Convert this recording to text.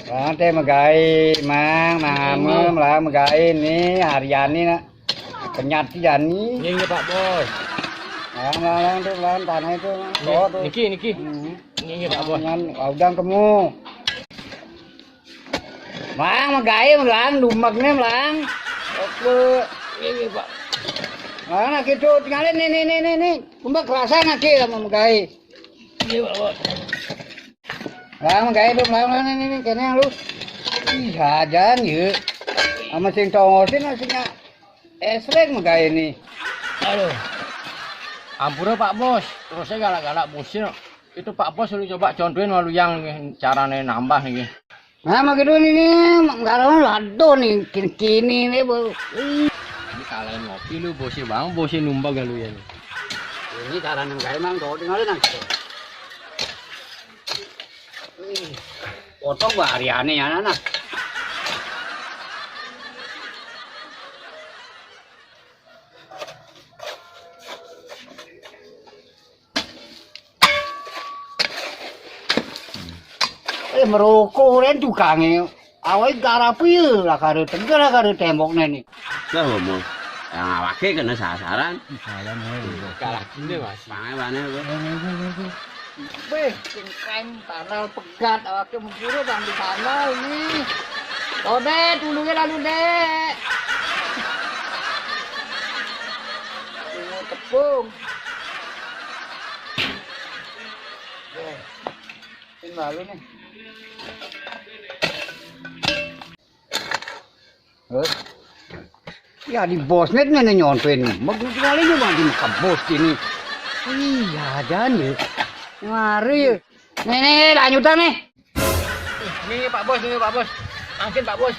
Lantai megai, mang lah megai nih harian nih nak penyatian nih. Ini Pak Bos. Lang tuh lan tanah itu. Tuh. Niki. Ini Pak Bos. Udang kamu. Mang megai lang dumaknya lang. Oke. Ini Pak. Nah gitu tinggalin nih. Kumbak kerasa naki sama megai. Ini Pak Bos. Lang megai dong lang ini kayaknya lu. Ih hajan ya. Sama sing tongosin aslinya esrek megai ini. Aduh. Ampura Pak Bos. Terus saya galak-galak bosin. Itu Pak Bos lu coba contohin malu yang carane nambah nih. Nah begitu ini nggak lado nih kini nih bu. Ini kalian ngopi lu bosin bang, bosin numpang galu ya. Ini cara nenggai mang do tinggalin nanti. Potong gua hariannya ya anak. Merokok ren tukangnya. Awalnya garap ya lah karo tegal lah karo temboknya nih. Lah ngomong. Yang awake kena sasaran. Salah nih. Kalah gini Mas. Pange-pane kok. Beh, cengkeng tanah pegat awake mengkira bang di sana ini. Oh deh, tulungnya lalu deh. Tunggu tepung. Ini lalu nih. Ya di bosnet nih nyontoin. Maksud kali juga di muka bos ini. Iya dan ya. Mari ya. Nih lanjutan nih. Ini Pak Bos. Angkin Pak Bos.